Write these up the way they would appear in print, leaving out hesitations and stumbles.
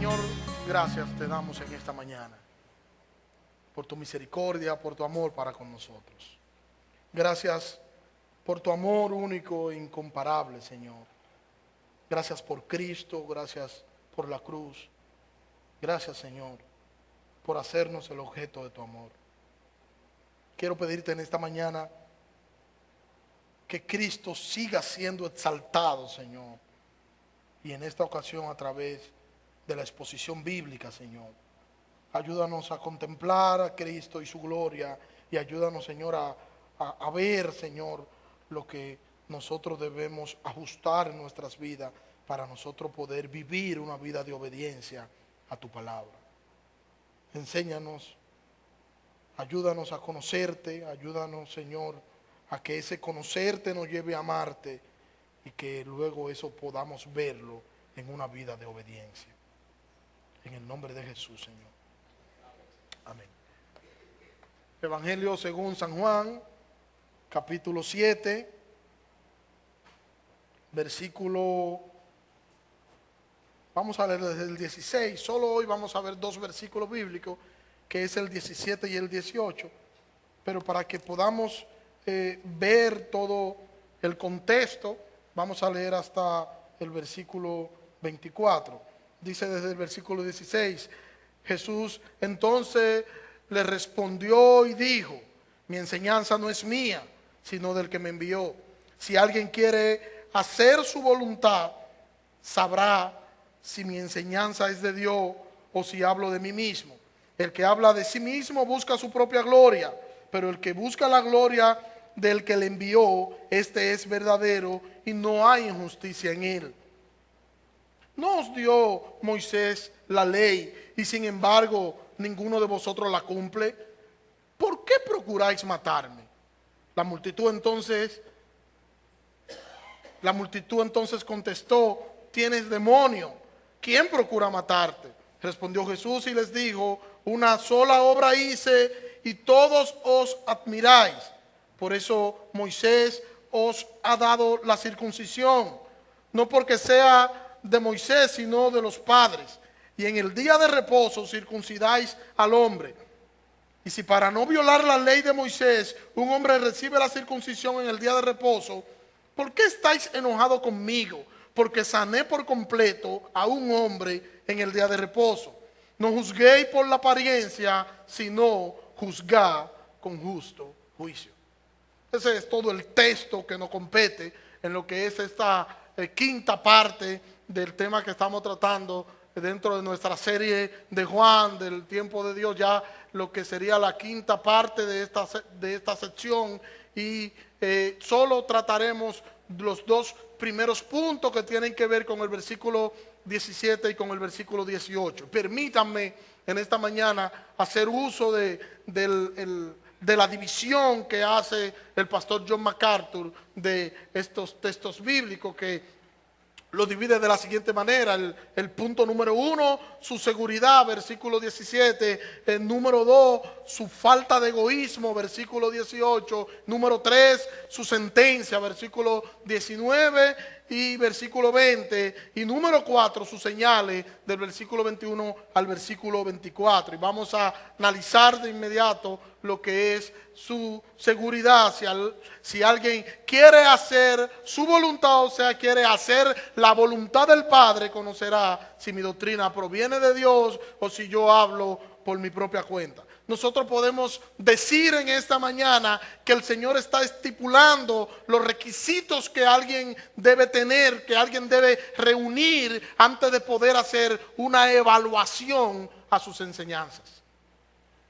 Señor, gracias te damos en esta mañana por tu misericordia, por tu amor para con nosotros. Gracias por tu amor único e incomparable, Señor. Gracias por Cristo, gracias por la cruz. Gracias, Señor, por hacernos el objeto de tu amor. Quiero pedirte en esta mañana que Cristo siga siendo exaltado, Señor. Y en esta ocasión a través de la exposición bíblica, Señor. Ayúdanos a contemplar a Cristo y su gloria. Y ayúdanos, Señor, a ver, Señor, lo que nosotros debemos ajustar en nuestras vidas para nosotros poder vivir una vida de obediencia a tu palabra. Enséñanos, ayúdanos a conocerte, ayúdanos, Señor, a que ese conocerte nos lleve a amarte y que luego eso podamos verlo en una vida de obediencia. En el nombre de Jesús, Señor. Amén. Evangelio según San Juan, capítulo 7, versículo, vamos a leer desde el 16, solo hoy vamos a ver dos versículos bíblicos, que es el 17 y el 18, pero para que podamos ver todo el contexto, vamos a leer hasta el versículo 24. Dice desde el versículo 16, Jesús entonces le respondió y dijo, mi enseñanza no es mía, sino del que me envió. Si alguien quiere hacer su voluntad, sabrá si mi enseñanza es de Dios o si hablo de mí mismo. El que habla de sí mismo busca su propia gloria, pero el que busca la gloria del que le envió, este es verdadero y no hay injusticia en él. ¿No os dio Moisés la ley y sin embargo ninguno de vosotros la cumple? ¿Por qué procuráis matarme? La multitud entonces contestó, tienes demonio, ¿quién procura matarte? Respondió Jesús y les dijo, una sola obra hice y todos os admiráis. Por eso Moisés os ha dado la circuncisión, no porque sea de Moisés, sino de los padres. Y en el día de reposo circuncidáis al hombre. Y si para no violar la ley de Moisés, un hombre recibe la circuncisión en el día de reposo, ¿por qué estáis enojados conmigo? Porque sané por completo a un hombre en el día de reposo. No juzguéis por la apariencia, sino juzgad con justo juicio. Ese es todo el texto que nos compete en lo que es esta quinta parte del tema que estamos tratando dentro de nuestra serie de Juan, del tiempo de Dios, ya lo que sería la quinta parte de esta sección, y solo trataremos los dos primeros puntos que tienen que ver con el versículo 17 y con el versículo 18. Permítanme en esta mañana hacer uso de la división que hace el pastor John MacArthur de estos textos bíblicos, que lo divide de la siguiente manera. El punto número 1, su seguridad, versículo 17. El número 2, su falta de egoísmo, versículo 18. Número 3, su sentencia, versículo 19 y versículo 20. Y número 4, sus señales, del versículo 21 al versículo 24. Y vamos a analizar de inmediato lo que es su seguridad. Si alguien quiere hacer su voluntad, o sea, quiere hacer la voluntad del Padre, conocerá si mi doctrina proviene de Dios o si yo hablo por mi propia cuenta. Nosotros podemos decir en esta mañana que el Señor está estipulando los requisitos que alguien debe tener, que alguien debe reunir antes de poder hacer una evaluación a sus enseñanzas.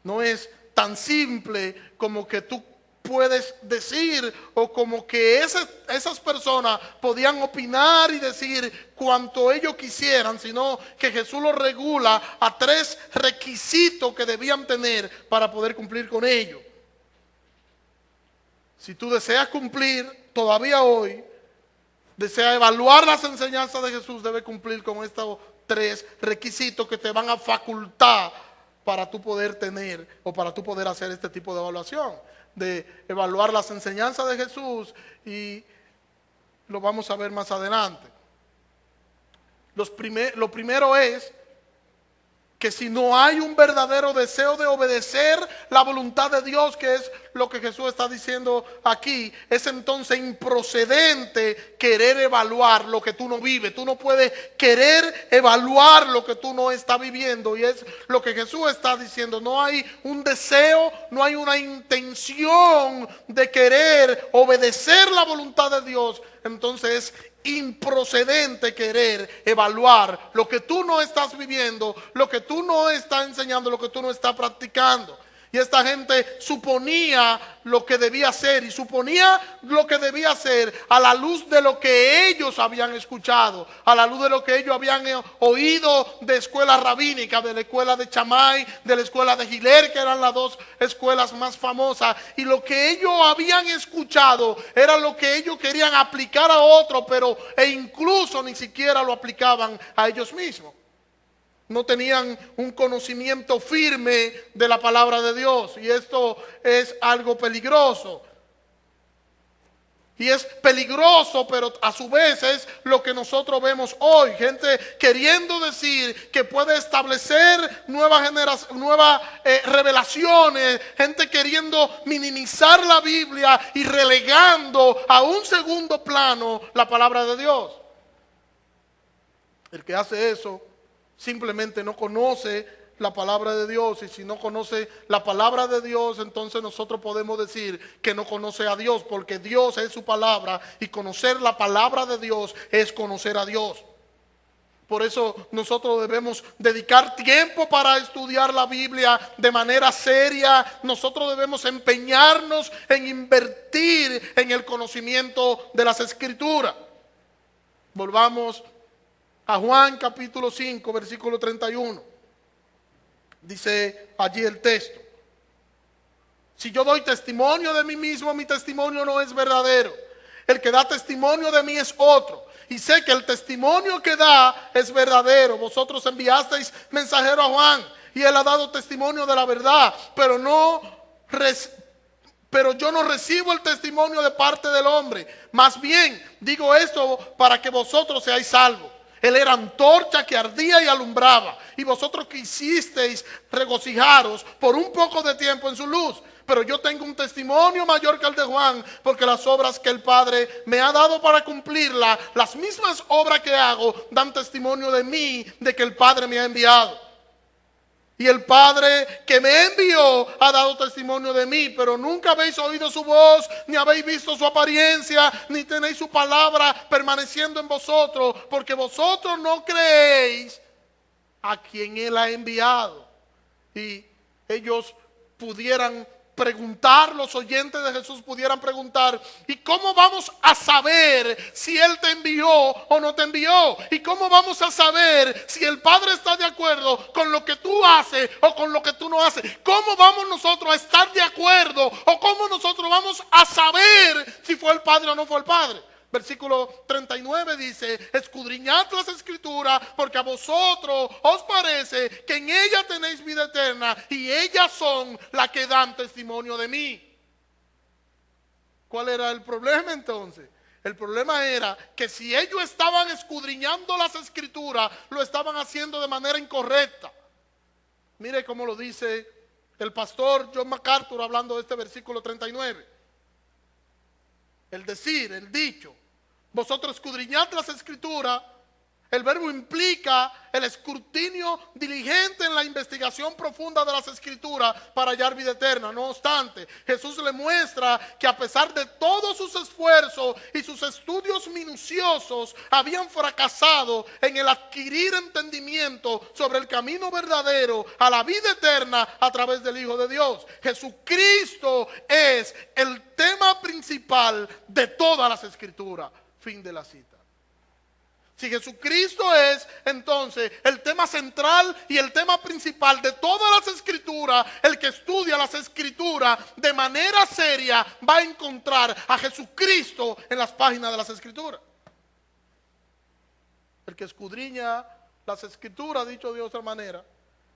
No es tan simple como que tú puedes decir, o como que esas personas podían opinar y decir cuanto ellos quisieran, sino que Jesús lo regula a 3 requisitos que debían tener para poder cumplir con ellos. Si tú deseas cumplir todavía hoy, deseas evaluar las enseñanzas de Jesús, debes cumplir con estos 3 requisitos que te van a facultar para tú poder tener o para tú poder hacer este tipo de evaluación, de evaluar las enseñanzas de Jesús, y lo vamos a ver más adelante. Lo primero es que si no hay un verdadero deseo de obedecer la voluntad de Dios, que es lo que Jesús está diciendo aquí, es entonces improcedente querer evaluar lo que tú no vives. Tú no puedes querer evaluar lo que tú no estás viviendo, y es lo que Jesús está diciendo. No hay un deseo, no hay una intención de querer obedecer la voluntad de Dios. Entonces es improcedente querer evaluar lo que tú no estás viviendo, lo que tú no estás enseñando, lo que tú no estás practicando. Y esta gente suponía lo que debía ser, y suponía lo que debía ser a la luz de lo que ellos habían escuchado, a la luz de lo que ellos habían oído de escuelas rabínicas, de la escuela de Shammai, de la escuela de Hillel, que eran las dos escuelas más famosas. Y lo que ellos habían escuchado era lo que ellos querían aplicar a otros, pero incluso ni siquiera lo aplicaban a ellos mismos. No tenían un conocimiento firme de la palabra de Dios, y esto es algo peligroso. Y es peligroso, pero a su vez es lo que nosotros vemos hoy. Gente queriendo decir que puede establecer nuevas revelaciones. Gente queriendo minimizar la Biblia y relegando a un segundo plano la palabra de Dios. El que hace eso simplemente no conoce la palabra de Dios, y si no conoce la palabra de Dios, entonces nosotros podemos decir que no conoce a Dios, porque Dios es su palabra, y conocer la palabra de Dios es conocer a Dios. Por eso nosotros debemos dedicar tiempo para estudiar la Biblia de manera seria. Nosotros debemos empeñarnos en invertir en el conocimiento de las Escrituras. Volvamos a Juan capítulo 5, versículo 31. Dice allí el texto: si yo doy testimonio de mí mismo, mi testimonio no es verdadero. El que da testimonio de mí es otro, y sé que el testimonio que da es verdadero. Vosotros enviasteis mensajero a Juan, y él ha dado testimonio de la verdad, pero yo no recibo el testimonio de parte del hombre. Más bien digo esto para que vosotros seáis salvos. Él era antorcha que ardía y alumbraba, y vosotros quisisteis regocijaros por un poco de tiempo en su luz. Pero yo tengo un testimonio mayor que el de Juan, porque las obras que el Padre me ha dado para cumplirla, las mismas obras que hago, dan testimonio de mí, de que el Padre me ha enviado. Y el Padre que me envió ha dado testimonio de mí, pero nunca habéis oído su voz, ni habéis visto su apariencia, ni tenéis su palabra permaneciendo en vosotros, porque vosotros no creéis a quien Él ha enviado. Y ellos pudieran preguntar, los oyentes de Jesús pudieran preguntar: ¿y cómo vamos a saber si Él te envió o no te envió? ¿Y cómo vamos a saber si el Padre está de acuerdo con lo que tú haces o con lo que tú no haces? ¿Cómo vamos nosotros a estar de acuerdo, o cómo nosotros vamos a saber si fue el Padre o no fue el Padre? Versículo 39 dice: escudriñad las Escrituras, porque a vosotros os parece que en ellas tenéis vida eterna, y ellas son las que dan testimonio de mí. ¿Cuál era el problema entonces? El problema era que si ellos estaban escudriñando las Escrituras, lo estaban haciendo de manera incorrecta. Mire cómo lo dice el pastor John MacArthur hablando de este versículo 39. El decir, el dicho, vosotros escudriñad las Escrituras, el verbo implica el escrutinio diligente en la investigación profunda de las Escrituras para hallar vida eterna. No obstante, Jesús le muestra que a pesar de todos sus esfuerzos y sus estudios minuciosos, habían fracasado en el adquirir entendimiento sobre el camino verdadero a la vida eterna a través del Hijo de Dios. Jesucristo es el tema principal de todas las Escrituras. Fin de la cita. Si Jesucristo es entonces el tema central y el tema principal de todas las Escrituras, el que estudia las Escrituras de manera seria va a encontrar a Jesucristo en las páginas de las Escrituras. El que escudriña las Escrituras, dicho de otra manera,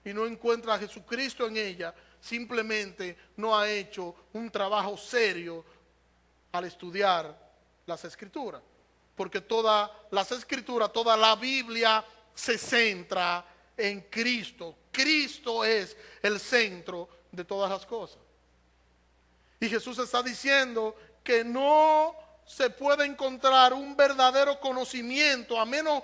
y no encuentra a Jesucristo en ella, simplemente no ha hecho un trabajo serio al estudiar las Escrituras. Porque todas las Escrituras, toda la Biblia se centra en Cristo. Cristo es el centro de todas las cosas. Y Jesús está diciendo que no se puede encontrar un verdadero conocimiento a menos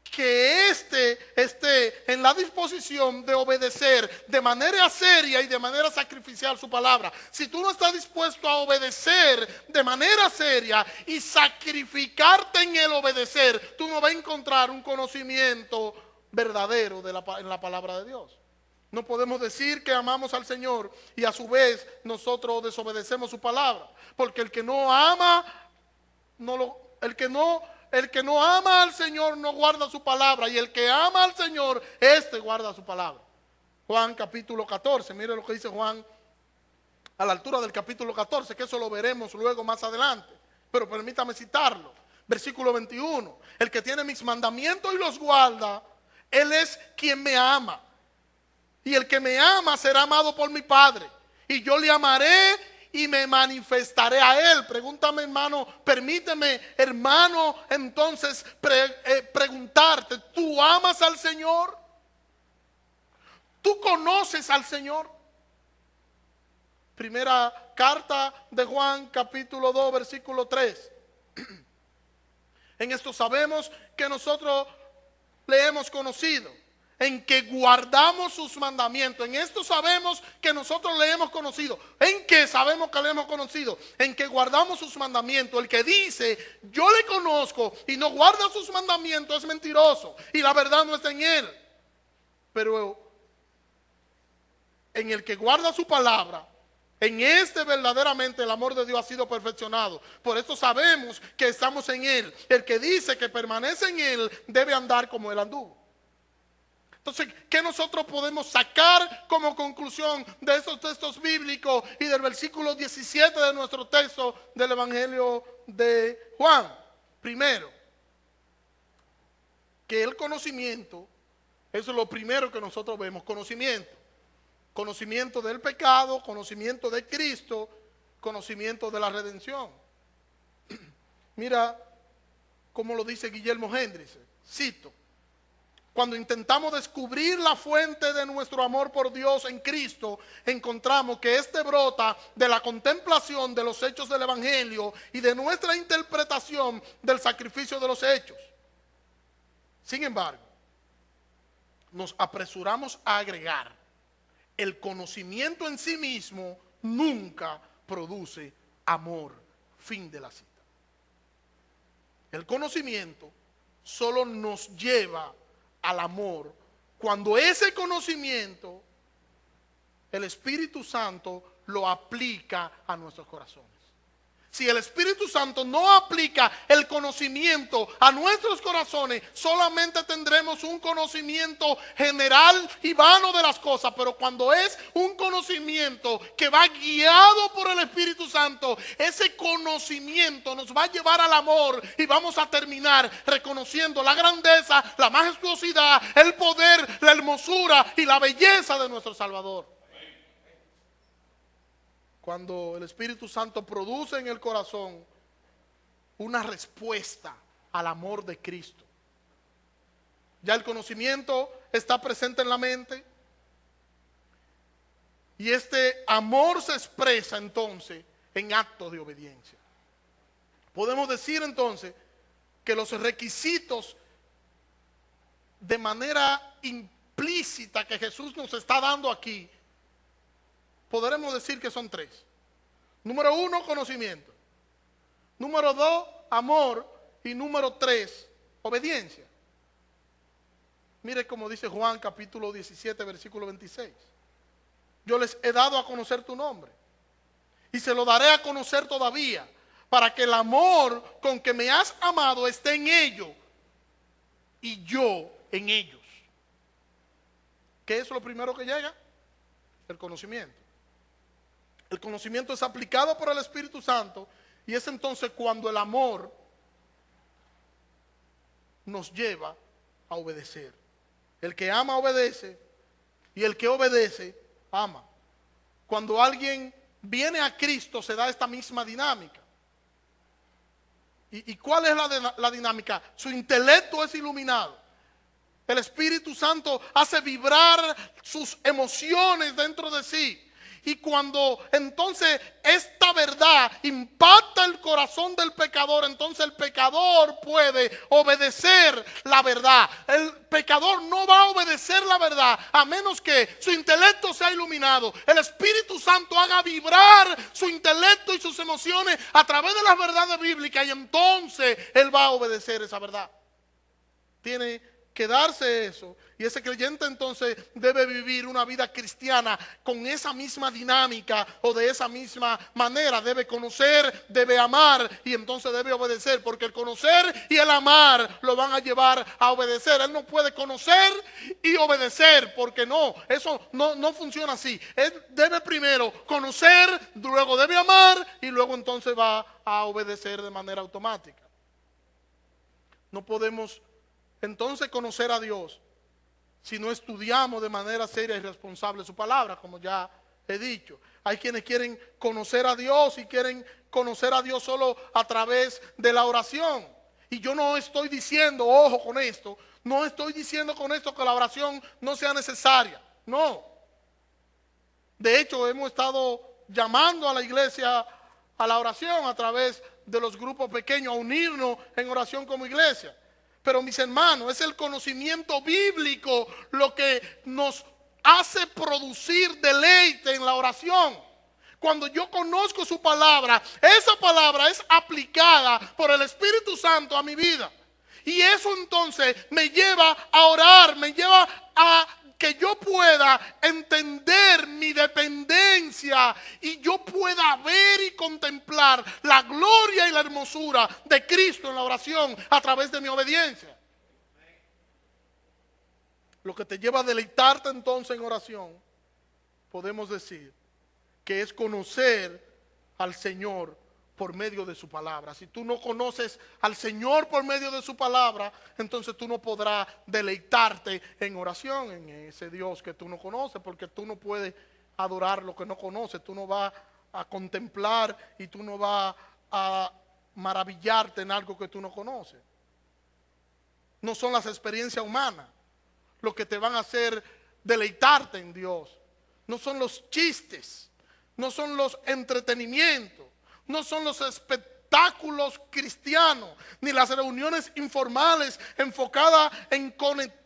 que esté en la disposición de obedecer de manera seria y de manera sacrificial su palabra. Si tú no estás dispuesto a obedecer de manera seria y sacrificarte en el obedecer, tú no vas a encontrar un conocimiento verdadero en la palabra de Dios. No podemos decir que amamos al Señor y a su vez nosotros desobedecemos su palabra, porque el que no ama el que no ama al Señor no guarda su palabra, y el que ama al Señor, este guarda su palabra. Juan capítulo 14, mire lo que dice Juan a la altura del capítulo 14, que eso lo veremos luego más adelante, pero permítame citarlo. Versículo 21, el que tiene mis mandamientos y los guarda, él es quien me ama. Y el que me ama será amado por mi Padre, y yo le amaré y me manifestaré a él. Pregúntame, hermano, permíteme, hermano, entonces preguntarte, ¿tú amas al Señor? ¿Tú conoces al Señor? Primera carta de Juan, capítulo 2, versículo 3. En esto sabemos que nosotros le hemos conocido, en que guardamos sus mandamientos. En esto sabemos que nosotros le hemos conocido. ¿En qué sabemos que le hemos conocido? En que guardamos sus mandamientos. El que dice, yo le conozco y no guarda sus mandamientos, es mentiroso y la verdad no está en él. Pero en el que guarda su palabra, en este verdaderamente el amor de Dios ha sido perfeccionado. Por eso sabemos que estamos en él. El que dice que permanece en él debe andar como él anduvo. Entonces, ¿qué nosotros podemos sacar como conclusión de estos textos bíblicos y del versículo 17 de nuestro texto del Evangelio de Juan? Primero, que el conocimiento, eso es lo primero que nosotros vemos, conocimiento. Conocimiento del pecado, conocimiento de Cristo, conocimiento de la redención. Mira cómo lo dice Guillermo Hendricks, cito. Cuando intentamos descubrir la fuente de nuestro amor por Dios en Cristo, encontramos que este brota de la contemplación de los hechos del Evangelio y de nuestra interpretación del sacrificio de los hechos. Sin embargo, nos apresuramos a agregar, el conocimiento en sí mismo nunca produce amor. Fin de la cita. El conocimiento solo nos lleva al amor cuando ese conocimiento el Espíritu Santo lo aplica a nuestros corazones. Si el Espíritu Santo no aplica el conocimiento a nuestros corazones, solamente tendremos un conocimiento general y vano de las cosas. Pero cuando es un conocimiento que va guiado por el Espíritu Santo, ese conocimiento nos va a llevar al amor y vamos a terminar reconociendo la grandeza, la majestuosidad, el poder, la hermosura y la belleza de nuestro Salvador. Cuando el Espíritu Santo produce en el corazón una respuesta al amor de Cristo. Ya el conocimiento está presente en la mente. Y este amor se expresa entonces en actos de obediencia. Podemos decir entonces que los requisitos de manera implícita que Jesús nos está dando aquí, podremos decir que son tres. Número 1, conocimiento. Número 2, amor. Y número 3, obediencia. Mire cómo dice Juan capítulo 17, versículo 26. Yo les he dado a conocer tu nombre. Y se lo daré a conocer todavía, para que el amor con que me has amado esté en ellos y yo en ellos. ¿Qué es lo primero que llega? El conocimiento. El conocimiento es aplicado por el Espíritu Santo y es entonces cuando el amor nos lleva a obedecer. El que ama obedece y el que obedece ama. Cuando alguien viene a Cristo se da esta misma dinámica. ¿Y cuál es la dinámica? Su intelecto es iluminado. El Espíritu Santo hace vibrar sus emociones dentro de sí. Y cuando entonces esta verdad impacta el corazón del pecador, entonces el pecador puede obedecer la verdad. El pecador no va a obedecer la verdad a menos que su intelecto sea iluminado. El Espíritu Santo haga vibrar su intelecto y sus emociones a través de las verdades bíblicas, y entonces él va a obedecer esa verdad. Tiene que darse eso, y ese creyente entonces debe vivir una vida cristiana con esa misma dinámica o de esa misma manera. Debe conocer, debe amar y entonces debe obedecer, porque el conocer y el amar lo van a llevar a obedecer. Él no puede conocer y obedecer, porque no, eso no funciona así. Él debe primero conocer, luego debe amar y luego entonces va a obedecer de manera automática. No podemos entonces conocer a Dios si no estudiamos de manera seria y responsable su palabra, como ya he dicho. Hay quienes quieren conocer a Dios y quieren conocer a Dios solo a través de la oración. Y yo no estoy diciendo, ojo con esto, no estoy diciendo con esto que la oración no sea necesaria. No. De hecho, hemos estado llamando a la iglesia a la oración a través de los grupos pequeños, a unirnos en oración como iglesia. Pero mis hermanos, es el conocimiento bíblico lo que nos hace producir deleite en la oración. Cuando yo conozco su palabra, esa palabra es aplicada por el Espíritu Santo a mi vida. Y eso entonces me lleva a orar, me lleva a que yo pueda entender mi dependencia y yo pueda ver y contemplar la gloria y la hermosura de Cristo en la oración a través de mi obediencia. Lo que te lleva a deleitarte entonces en oración, podemos decir que es conocer al Señor por medio de su palabra. Si tú no conoces al Señor por medio de su palabra, entonces tú no podrás deleitarte en oración, en ese Dios que tú no conoces, porque tú no puedes adorar lo que no conoces. Tú no vas a contemplar y tú no vas a maravillarte en algo que tú no conoces. No son las experiencias humanas lo que te van a hacer deleitarte en Dios. No son los chistes, no son los entretenimientos, no son los espectáculos cristianos, ni las reuniones informales enfocadas en conectar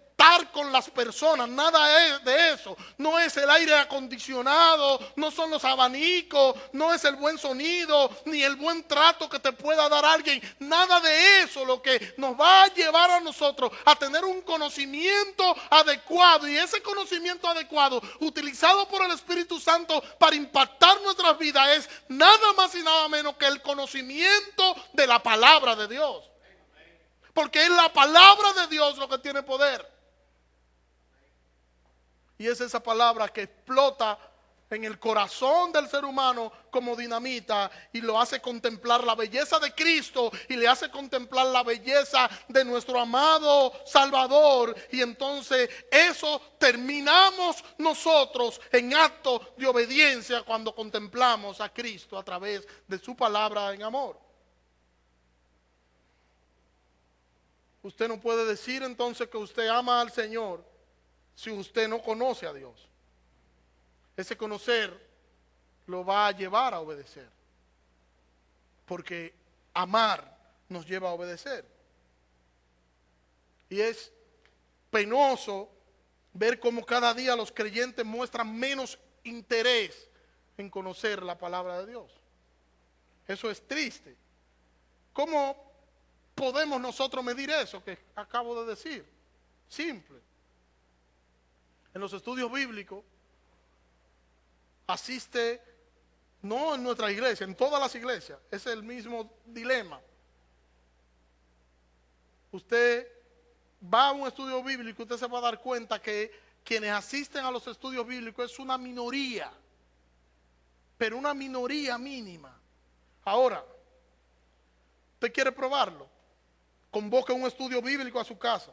con las personas. Nada es de eso. No es el aire acondicionado, no son los abanicos, no es el buen sonido, ni el buen trato que te pueda dar alguien. Nada de eso lo que nos va a llevar a nosotros a tener un conocimiento adecuado, y ese conocimiento adecuado utilizado por el Espíritu Santo para impactar nuestras vidas es nada más y nada menos que el conocimiento de la palabra de Dios. Porque es la palabra de Dios lo que tiene poder. Y es esa palabra que explota en el corazón del ser humano como dinamita y lo hace contemplar la belleza de Cristo y le hace contemplar la belleza de nuestro amado Salvador. Y entonces eso terminamos nosotros en acto de obediencia cuando contemplamos a Cristo a través de su palabra en amor. Usted no puede decir entonces que usted ama al Señor si usted no conoce a Dios. Ese conocer lo va a llevar a obedecer, porque amar nos lleva a obedecer. Y es penoso ver cómo cada día los creyentes muestran menos interés en conocer la palabra de Dios. Eso es triste. ¿Cómo podemos nosotros medir eso que acabo de decir? Simple. En los estudios bíblicos asiste, no en nuestra iglesia, en todas las iglesias, es el mismo dilema. Usted va a un estudio bíblico, usted se va a dar cuenta que quienes asisten a los estudios bíblicos es una minoría, pero una minoría mínima. Ahora, ¿usted quiere probarlo? Convoque un estudio bíblico a su casa.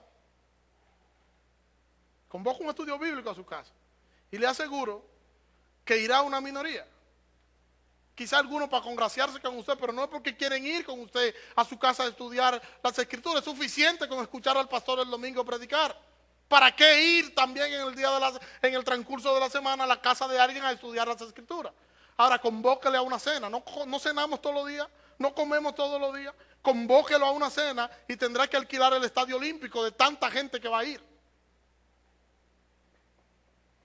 Convoca un estudio bíblico a su casa y le aseguro que irá una minoría. Quizá algunos para congraciarse con usted, pero no es porque quieren ir con usted a su casa a estudiar las Escrituras. Es suficiente con escuchar al pastor el domingo predicar. ¿Para qué ir también en el transcurso de la semana a la casa de alguien a estudiar las escrituras? Ahora, convóquele a una cena. No cenamos todos los días, no comemos todos los días. Convóquelo a una cena y tendrá que alquilar el estadio olímpico de tanta gente que va a ir.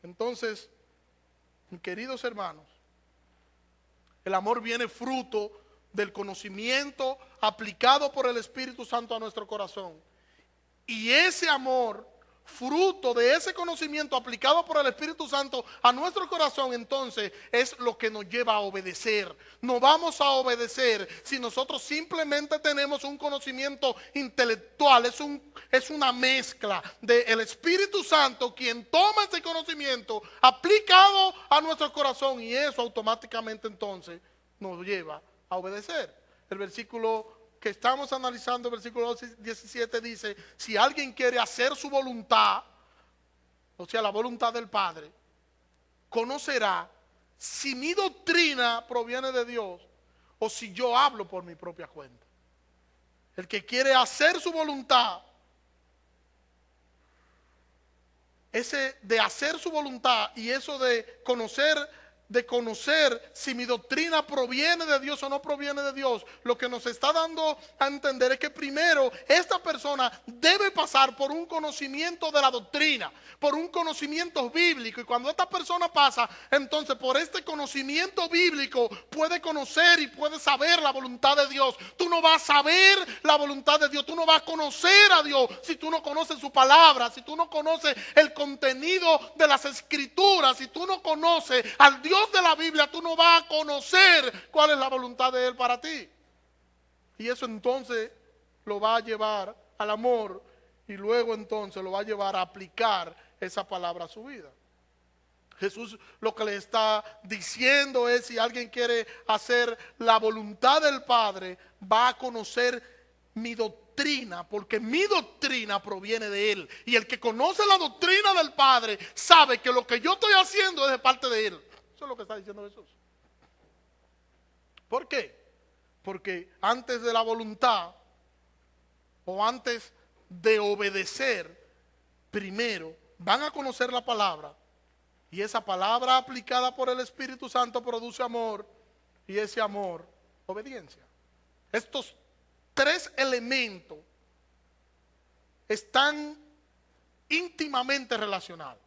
Entonces, mis queridos hermanos, el amor viene fruto del conocimiento aplicado por el Espíritu Santo a nuestro corazón. Y ese amor, fruto de ese conocimiento aplicado por el Espíritu Santo a nuestro corazón, entonces es lo que nos lleva a obedecer. No vamos a obedecer si nosotros simplemente tenemos un conocimiento intelectual. Es una mezcla del Espíritu Santo quien toma ese conocimiento aplicado a nuestro corazón, y eso automáticamente entonces nos lleva a obedecer. El versículo que estamos analizando, el versículo 17 dice: si alguien quiere hacer su voluntad, o sea, la voluntad del Padre, conocerá si mi doctrina proviene de Dios o si yo hablo por mi propia cuenta. El que quiere hacer su voluntad, ese de hacer su voluntad y eso de conocer si mi doctrina proviene de Dios o no proviene de Dios, lo que nos está dando a entender es que primero esta persona debe pasar por un conocimiento de la doctrina, por un conocimiento bíblico, y cuando esta persona pasa entonces por este conocimiento bíblico puede conocer y puede saber la voluntad de Dios. Tú no vas a saber la voluntad de Dios, tú no vas a conocer a Dios si tú no conoces su palabra, si tú no conoces el contenido de las escrituras, si tú no conoces al Dios de la Biblia, tú no vas a conocer cuál es la voluntad de Él para ti. Y eso entonces lo va a llevar al amor, y luego entonces lo va a llevar a aplicar esa palabra a su vida. Jesús lo que le está diciendo es: si alguien quiere hacer la voluntad del Padre, va a conocer mi doctrina, porque mi doctrina proviene de Él. Y el que conoce la doctrina del Padre sabe que lo que yo estoy haciendo es de parte de Él. Eso es lo que está diciendo Jesús. ¿Por qué? Porque antes de la voluntad, o antes de obedecer, primero van a conocer la palabra, y esa palabra aplicada por el Espíritu Santo produce amor, y ese amor, obediencia. Estos tres elementos están íntimamente relacionados.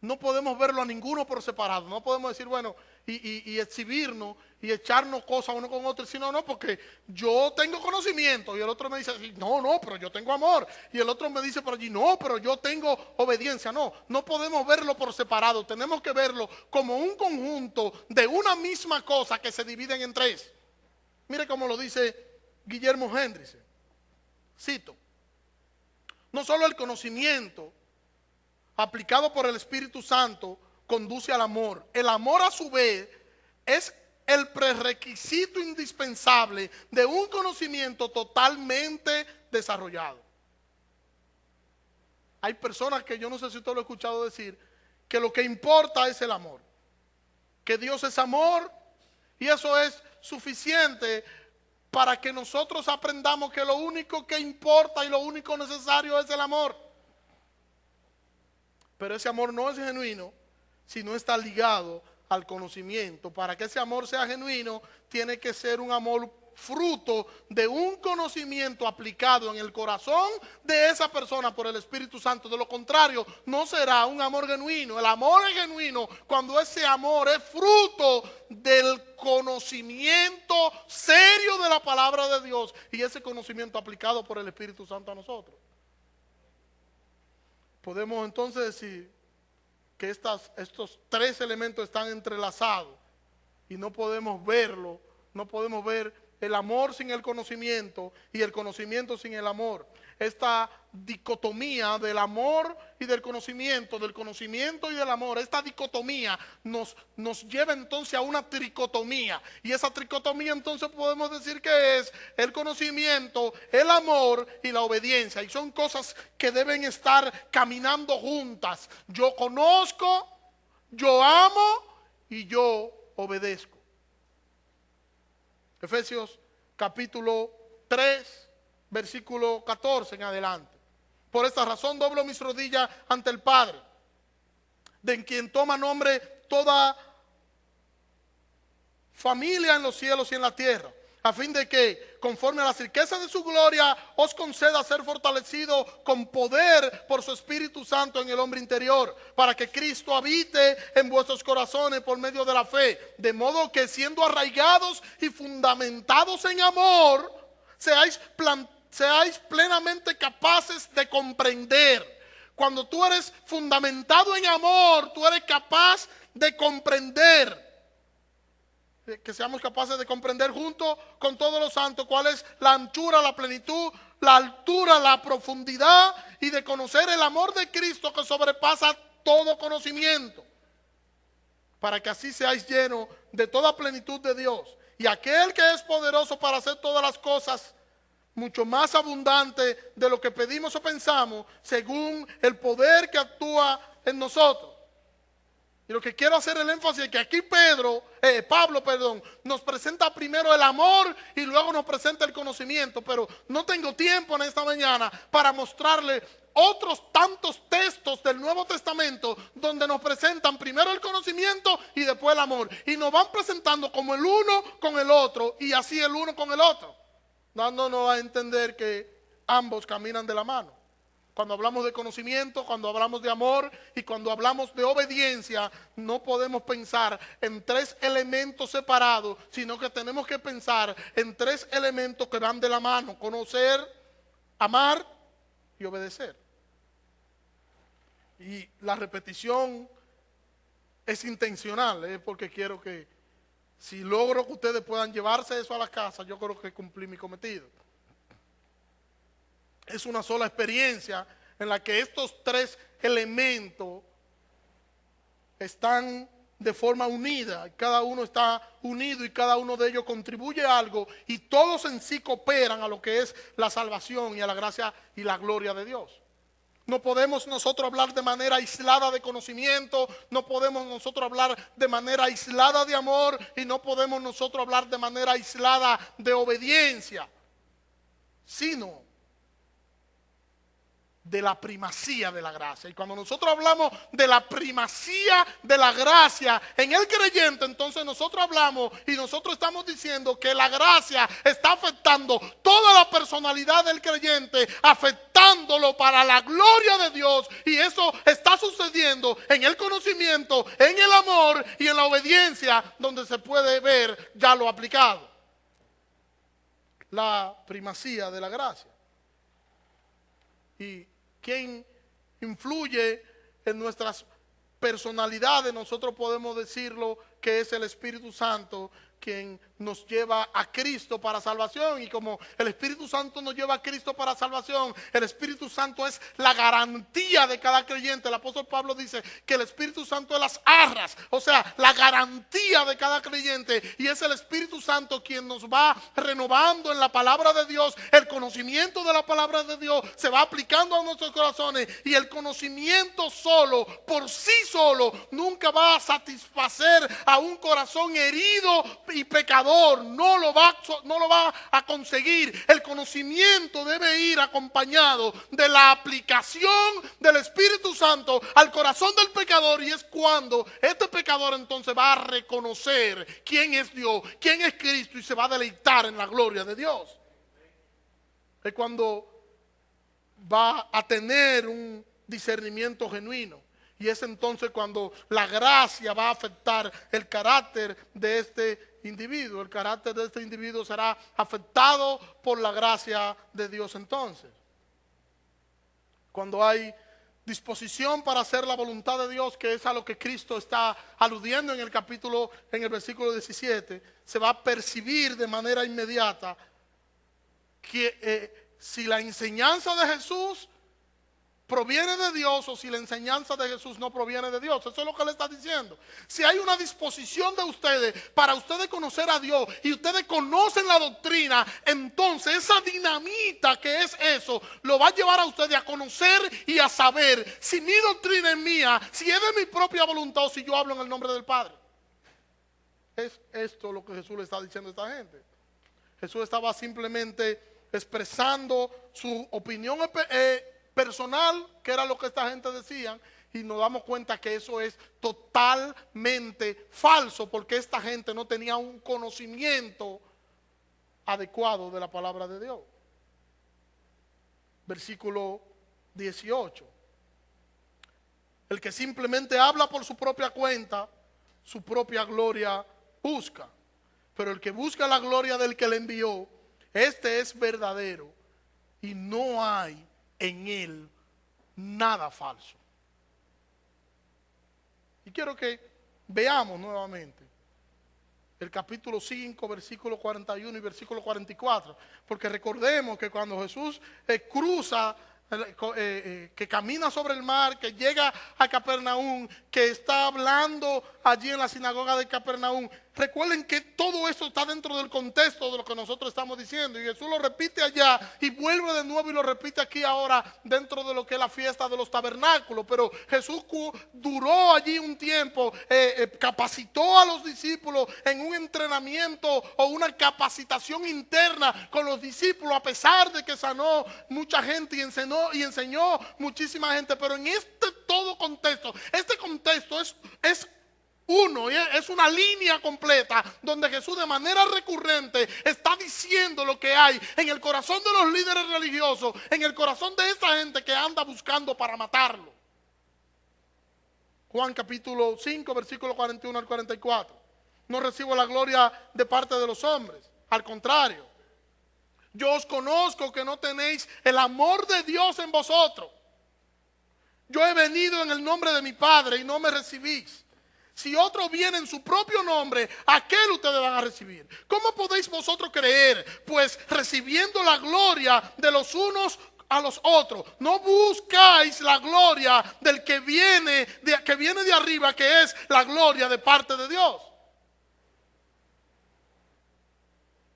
No podemos verlo a ninguno por separado. No podemos decir, bueno, y exhibirnos y echarnos cosas uno con otro, sino no, porque yo tengo conocimiento y el otro me dice, no, pero yo tengo amor, y el otro me dice por allí, no, pero yo tengo obediencia. No podemos verlo por separado, tenemos que verlo como un conjunto de una misma cosa que se dividen en tres. Mire cómo lo dice Guillermo Hendricks. Cito: no solo el conocimiento aplicado por el Espíritu Santo conduce al amor. El amor, a su vez, es el prerequisito indispensable de un conocimiento totalmente desarrollado. Hay personas que, yo no sé si usted lo ha escuchado decir, que lo que importa es el amor, que Dios es amor, y eso es suficiente para que nosotros aprendamos que lo único que importa y lo único necesario es el amor. Pero ese amor no es genuino si no está ligado al conocimiento. Para que ese amor sea genuino, tiene que ser un amor fruto de un conocimiento aplicado en el corazón de esa persona por el Espíritu Santo. De lo contrario, no será un amor genuino. El amor es genuino cuando ese amor es fruto del conocimiento serio de la palabra de Dios, y ese conocimiento aplicado por el Espíritu Santo a nosotros. Podemos entonces decir que estos tres elementos están entrelazados, y no podemos verlo, no podemos ver el amor sin el conocimiento y el conocimiento sin el amor. Esta dicotomía del amor y del conocimiento y del amor, esta dicotomía nos lleva entonces a una tricotomía, y esa tricotomía entonces podemos decir que es el conocimiento, el amor y la obediencia, y son cosas que deben estar caminando juntas. Yo conozco, yo amo y yo obedezco. Efesios capítulo 3, versículo 14 en adelante. Por esta razón doblo mis rodillas ante el Padre, de quien toma nombre toda familia en los cielos y en la tierra, a fin de que, conforme a las riquezas de su gloria, os conceda ser fortalecido con poder por su Espíritu Santo en el hombre interior, para que Cristo habite en vuestros corazones por medio de la fe, de modo que, siendo arraigados y fundamentados en amor, seáis plenamente capaces de comprender. Cuando tú eres fundamentado en amor, tú eres capaz de comprender. Que seamos capaces de comprender junto con todos los santos cuál es la anchura, la plenitud, la altura, la profundidad, y de conocer el amor de Cristo que sobrepasa todo conocimiento, para que así seáis llenos de toda plenitud de Dios. Y aquel que es poderoso para hacer todas las cosas mucho más abundante de lo que pedimos o pensamos, según el poder que actúa en nosotros. Y lo que quiero hacer el énfasis es que aquí Pablo, nos presenta primero el amor y luego nos presenta el conocimiento, pero no tengo tiempo en esta mañana para mostrarle otros tantos textos del Nuevo Testamento donde nos presentan primero el conocimiento y después el amor, y nos van presentando como el uno con el otro y así el uno con el otro, dándonos a entender que ambos caminan de la mano. Cuando hablamos de conocimiento, cuando hablamos de amor y cuando hablamos de obediencia, no podemos pensar en tres elementos separados, sino que tenemos que pensar en tres elementos que van de la mano: conocer, amar y obedecer. Y la repetición es intencional, porque quiero que, si logro que ustedes puedan llevarse eso a la casa, yo creo que cumplí mi cometido. Es una sola experiencia en la que estos tres elementos están de forma unida. Cada uno está unido y cada uno de ellos contribuye a algo, y todos en sí cooperan a lo que es la salvación y a la gracia y la gloria de Dios. No podemos nosotros hablar de manera aislada de conocimiento, no podemos nosotros hablar de manera aislada de amor, y no podemos nosotros hablar de manera aislada de obediencia, sino de la primacía de la gracia. Y cuando nosotros hablamos de la primacía de la gracia en el creyente, entonces nosotros hablamos y nosotros estamos diciendo que la gracia está afectando toda la personalidad del creyente, afectándolo para la gloria de Dios, y eso está sucediendo en el conocimiento, en el amor y en la obediencia, donde se puede ver ya lo aplicado. La primacía de la gracia. Y quien influye en nuestras personalidades, nosotros podemos decirlo que es el Espíritu Santo, quien nos lleva a Cristo para salvación. Y como el Espíritu Santo nos lleva a Cristo para salvación, el Espíritu Santo es la garantía de cada creyente. El apóstol Pablo dice que el Espíritu Santo es las arras, o sea, la garantía de cada creyente, y es el Espíritu Santo quien nos va renovando en la palabra de Dios. El conocimiento de la palabra de Dios se va aplicando a nuestros corazones, y el conocimiento solo, por sí solo, nunca va a satisfacer a un corazón herido y pecador. No lo va a conseguir. El conocimiento debe ir acompañado de la aplicación del Espíritu Santo al corazón del pecador, y es cuando este pecador entonces va a reconocer quién es Dios, quién es Cristo, y se va a deleitar en la gloria de Dios. Es cuando va a tener un discernimiento genuino. Y es entonces cuando la gracia va a afectar el carácter de este individuo. El carácter de este individuo será afectado por la gracia de Dios entonces. Cuando hay disposición para hacer la voluntad de Dios, que es a lo que Cristo está aludiendo en el versículo 17, se va a percibir de manera inmediata que si la enseñanza de Jesús proviene de Dios o si la enseñanza de Jesús no proviene de Dios. Eso es lo que le está diciendo. Si hay una disposición de ustedes para ustedes conocer a Dios y ustedes conocen la doctrina, entonces esa dinamita que es eso lo va a llevar a ustedes a conocer y a saber si mi doctrina es mía, si es de mi propia voluntad, o si yo hablo en el nombre del Padre. Es esto lo que Jesús le está diciendo a esta gente. Jesús estaba simplemente expresando su opinión personal, que era lo que esta gente decía, y nos damos cuenta que eso es totalmente falso, porque esta gente no tenía un conocimiento adecuado de la palabra de Dios. Versículo 18. El que simplemente habla por su propia cuenta, su propia gloria busca. Pero el que busca la gloria del que le envió, este es verdadero y no hay en él nada falso. Y quiero que veamos nuevamente el capítulo 5, versículo 41 y versículo 44, porque recordemos que cuando Jesús cruza, que camina sobre el mar, que llega a Capernaum, que está hablando allí en la sinagoga de Capernaum, recuerden que todo esto está dentro del contexto de lo que nosotros estamos diciendo, y Jesús lo repite allá y vuelve de nuevo y lo repite aquí ahora dentro de lo que es la fiesta de los tabernáculos. Pero Jesús duró allí un tiempo, capacitó a los discípulos en un entrenamiento o una capacitación interna con los discípulos, a pesar de que sanó mucha gente y enseñó muchísima gente. Pero en todo contexto, este contexto es una línea completa donde Jesús de manera recurrente está diciendo lo que hay en el corazón de los líderes religiosos, en el corazón de esa gente que anda buscando para matarlo. Juan capítulo 5, versículo 41 al 44. No recibo la gloria de parte de los hombres, al contrario. Yo os conozco que no tenéis el amor de Dios en vosotros. Yo he venido en el nombre de mi Padre y no me recibís. Si otro viene en su propio nombre, aquel ustedes van a recibir. ¿Cómo podéis vosotros creer? Pues recibiendo la gloria de los unos a los otros. No buscáis la gloria del que viene de arriba, que es la gloria de parte de Dios.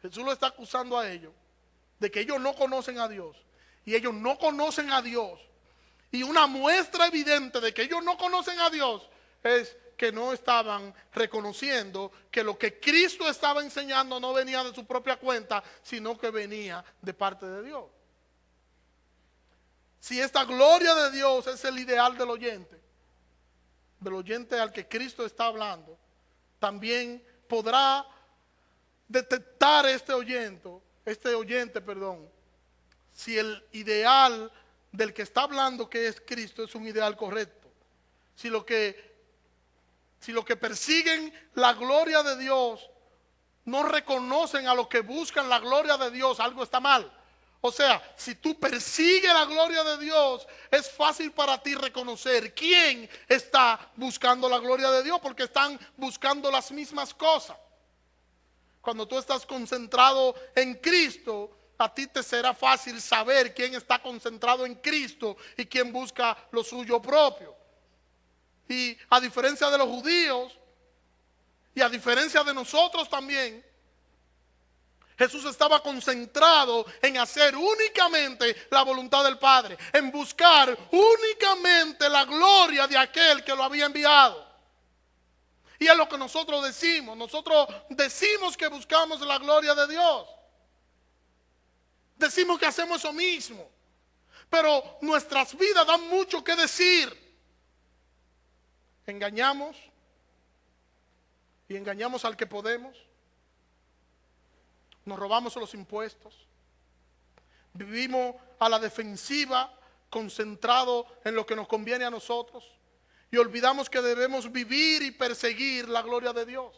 Jesús lo está acusando a ellos de que ellos no conocen a Dios. Y ellos no conocen a Dios. Y una muestra evidente de que ellos no conocen a Dios es que no estaban reconociendo que lo que Cristo estaba enseñando no venía de su propia cuenta, sino que venía de parte de Dios. Si esta gloria de Dios es el ideal del oyente al que Cristo está hablando, también podrá detectar este oyente, si el ideal del que está hablando, que es Cristo, es un ideal correcto. Si lo que persiguen la gloria de Dios no reconocen a los que buscan la gloria de Dios, algo está mal. O sea, si tú persigues la gloria de Dios, es fácil para ti reconocer quién está buscando la gloria de Dios, porque están buscando las mismas cosas. Cuando tú estás concentrado en Cristo, a ti te será fácil saber quién está concentrado en Cristo y quién busca lo suyo propio. Y a diferencia de los judíos, y a diferencia de nosotros también, Jesús estaba concentrado en hacer únicamente la voluntad del Padre, en buscar únicamente la gloria de aquel que lo había enviado. Y es lo que nosotros decimos que buscamos la gloria de Dios. Decimos que hacemos eso mismo, pero nuestras vidas dan mucho que decir. Engañamos y engañamos al que podemos. Nos robamos los impuestos. Vivimos a la defensiva, concentrado en lo que nos conviene a nosotros. Y olvidamos que debemos vivir y perseguir la gloria de Dios.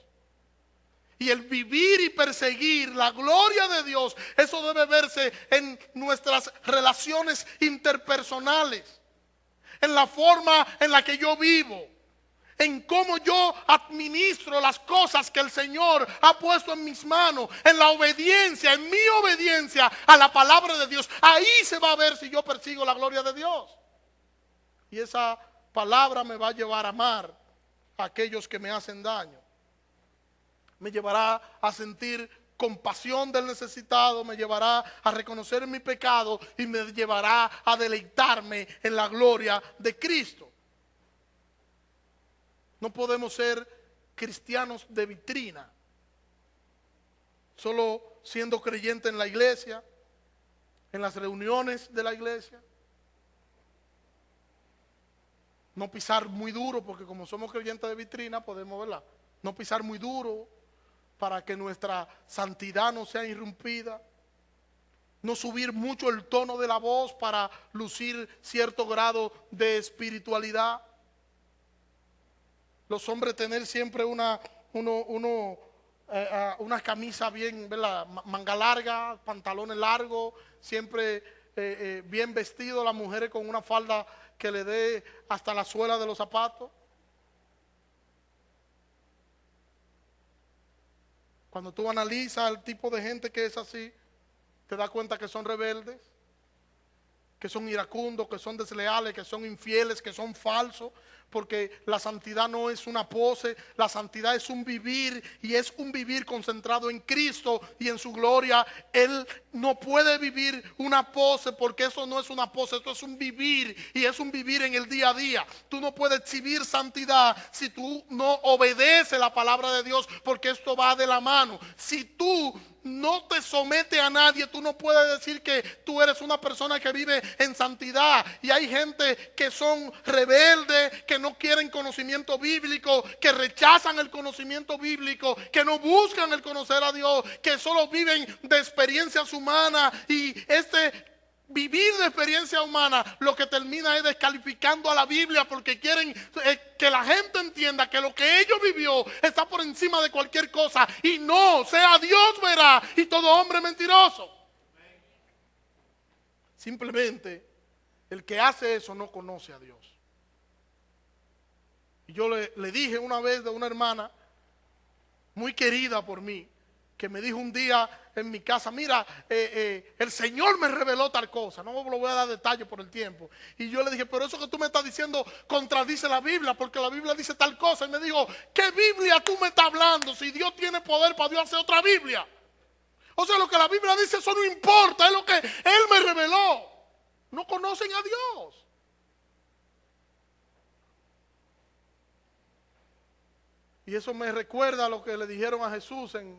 Y el vivir y perseguir la gloria de Dios, eso debe verse en nuestras relaciones interpersonales, en la forma en la que yo vivo, en cómo yo administro las cosas que el Señor ha puesto en mis manos, en la obediencia, en mi obediencia a la palabra de Dios. Ahí se va a ver si yo persigo la gloria de Dios. Y esa palabra me va a llevar a amar a aquellos que me hacen daño. Me llevará a sentir compasión del necesitado, me llevará a reconocer mi pecado y me llevará a deleitarme en la gloria de Cristo. No podemos ser cristianos de vitrina, solo siendo creyente en la iglesia, en las reuniones de la iglesia, No pisar muy duro, porque como somos creyentes de vitrina, podemos, ¿verdad? No pisar muy duro para que nuestra santidad no sea irrumpida. No subir mucho el tono de la voz para lucir cierto grado de espiritualidad. Los hombres tener siempre una camisa bien, ¿verdad? Manga larga, pantalones largos, siempre bien vestido. Las mujeres con una falda que le dé hasta la suela de los zapatos. Cuando tú analizas el tipo de gente que es así, te das cuenta que son rebeldes, que son iracundos, que son desleales, que son infieles, que son falsos, porque la santidad no es una pose, la santidad es un vivir, y es un vivir concentrado en Cristo y en su gloria. Él no puede vivir una pose, porque eso no es una pose, esto es un vivir, y es un vivir en el día a día. Tú no puedes exhibir santidad si tú no obedeces la palabra de Dios, porque esto va de la mano. Si tú no te somete a nadie, tú no puedes decir que tú eres una persona que vive en santidad. Y hay gente que son rebeldes, que no quieren conocimiento bíblico, que rechazan el conocimiento bíblico, que no buscan el conocer a Dios, que solo viven de experiencias humanas. Y vivir de experiencia humana lo que termina es descalificando a la Biblia, porque quieren que la gente entienda que lo que ellos vivió está por encima de cualquier cosa. Y no, sea Dios verá y todo hombre mentiroso. Simplemente el que hace eso no conoce a Dios. Y yo le dije una vez de una hermana muy querida por mí, que me dijo un día en mi casa: mira, el Señor me reveló tal cosa. No lo voy a dar detalles por el tiempo. Y yo le dije: pero eso que tú me estás diciendo contradice la Biblia, porque la Biblia dice tal cosa. Y me dijo: ¿qué Biblia tú me estás hablando? Si Dios tiene poder para Dios hacer otra Biblia. O sea, lo que la Biblia dice, eso no importa, es lo que Él me reveló. No conocen a Dios. Y eso me recuerda a lo que le dijeron a Jesús en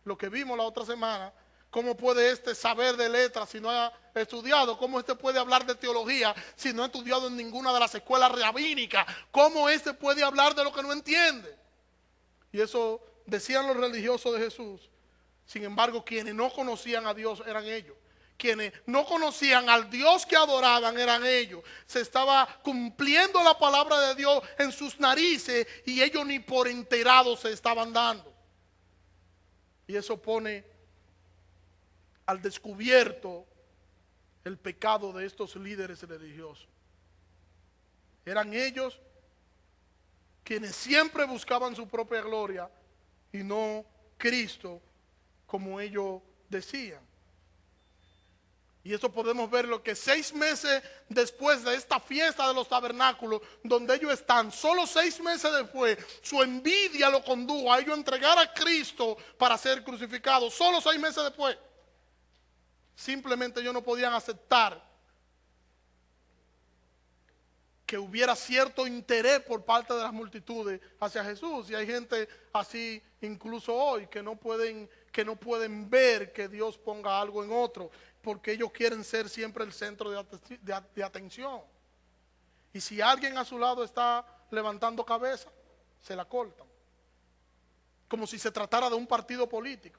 lo que vimos la otra semana. ¿Cómo puede saber de letras si no ha estudiado? ¿Cómo puede hablar de teología si no ha estudiado en ninguna de las escuelas rabínicas? ¿Cómo puede hablar de lo que no entiende? Y eso decían los religiosos de Jesús. Sin embargo, quienes no conocían a Dios eran ellos. Quienes no conocían al Dios que adoraban eran ellos. Se estaba cumpliendo la palabra de Dios en sus narices, y ellos ni por enterados se estaban dando. Y eso pone al descubierto el pecado de estos líderes religiosos. Eran ellos quienes siempre buscaban su propia gloria y no Cristo, como ellos decían. Y eso podemos verlo, que 6 meses después de esta fiesta de los tabernáculos, donde ellos están, solo 6 meses después, su envidia lo condujo a ellos entregar a Cristo para ser crucificado. Solo 6 meses después. Simplemente ellos no podían aceptar que hubiera cierto interés por parte de las multitudes hacia Jesús. Y hay gente así incluso hoy que no pueden ver que Dios ponga algo en otro, porque ellos quieren ser siempre el centro de atención. Y si alguien a su lado está levantando cabeza, se la cortan, como si se tratara de un partido político.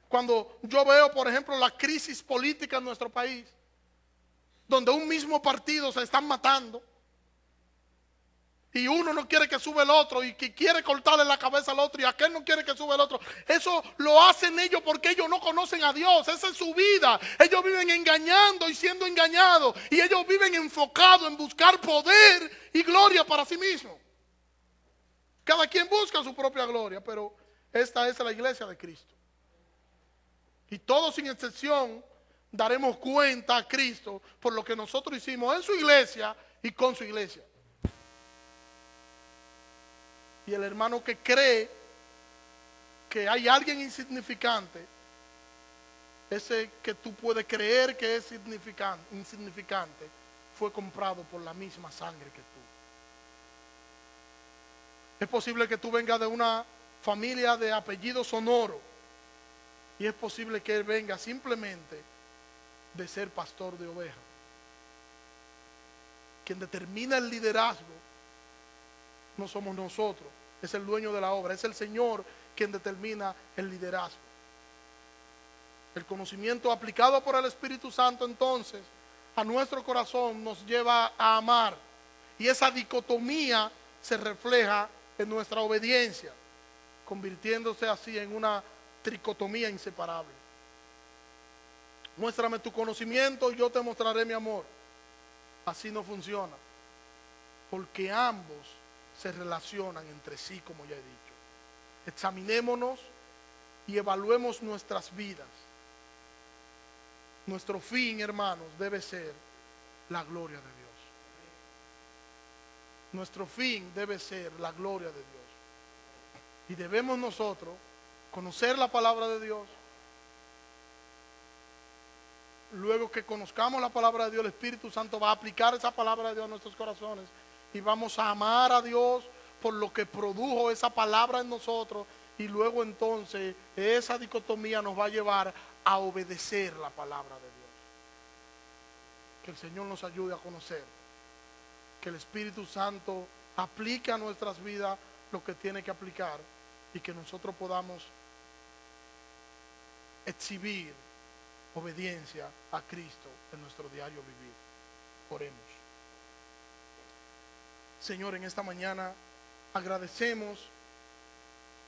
Cuando yo veo, por ejemplo, la crisis política en nuestro país, donde un mismo partido se están matando, y uno no quiere que suba el otro, y que quiere cortarle la cabeza al otro, y aquel no quiere que suba el otro. Eso lo hacen ellos porque ellos no conocen a Dios. Esa es su vida. Ellos viven engañando y siendo engañados, y ellos viven enfocados en buscar poder y gloria para sí mismos. Cada quien busca su propia gloria, pero esta es la iglesia de Cristo. Y todos sin excepción daremos cuenta a Cristo por lo que nosotros hicimos en su iglesia y con su iglesia. Y el hermano que cree que hay alguien insignificante, ese que tú puedes creer que es insignificante, fue comprado por la misma sangre que tú. Es posible que tú vengas de una familia de apellido sonoro, y es posible que él venga simplemente de ser pastor de ovejas. Quien determina el liderazgo no somos nosotros, es el dueño de la obra, es el Señor quien determina el liderazgo. El conocimiento aplicado por el Espíritu Santo entonces a nuestro corazón nos lleva a amar, y esa dicotomía se refleja en nuestra obediencia, convirtiéndose así en una tricotomía inseparable. Muéstrame tu conocimiento y yo te mostraré mi amor. Así no funciona, porque ambos se relacionan entre sí, como ya he dicho. Examinémonos y evaluemos nuestras vidas. Nuestro fin, hermanos, debe ser la gloria de Dios. Nuestro fin debe ser la gloria de Dios. Y debemos nosotros conocer la palabra de Dios. Luego que conozcamos la palabra de Dios, el Espíritu Santo va a aplicar esa palabra de Dios a nuestros corazones y vamos a amar a Dios por lo que produjo esa palabra en nosotros, y luego entonces esa dicotomía nos va a llevar a obedecer la palabra de Dios. Que el Señor nos ayude a conocer, que el Espíritu Santo aplique a nuestras vidas lo que tiene que aplicar, y que nosotros podamos exhibir obediencia a Cristo en nuestro diario vivir. Oremos. Señor, en esta mañana agradecemos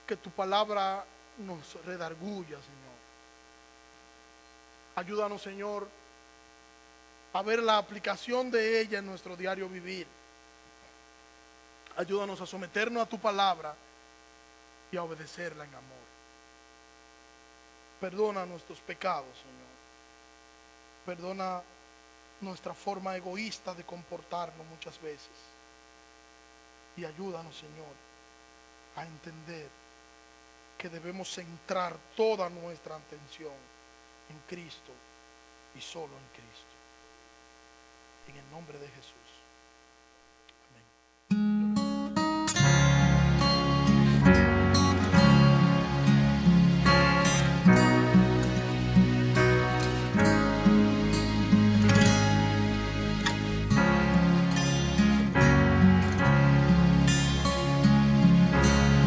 que tu palabra nos redarguya, Señor. Ayúdanos, Señor, a ver la aplicación de ella en nuestro diario vivir. Ayúdanos a someternos a tu palabra y a obedecerla en amor. Perdona nuestros pecados, Señor. Perdona nuestra forma egoísta de comportarnos muchas veces. Y ayúdanos, Señor, a entender que debemos centrar toda nuestra atención en Cristo y solo en Cristo. En el nombre de Jesús.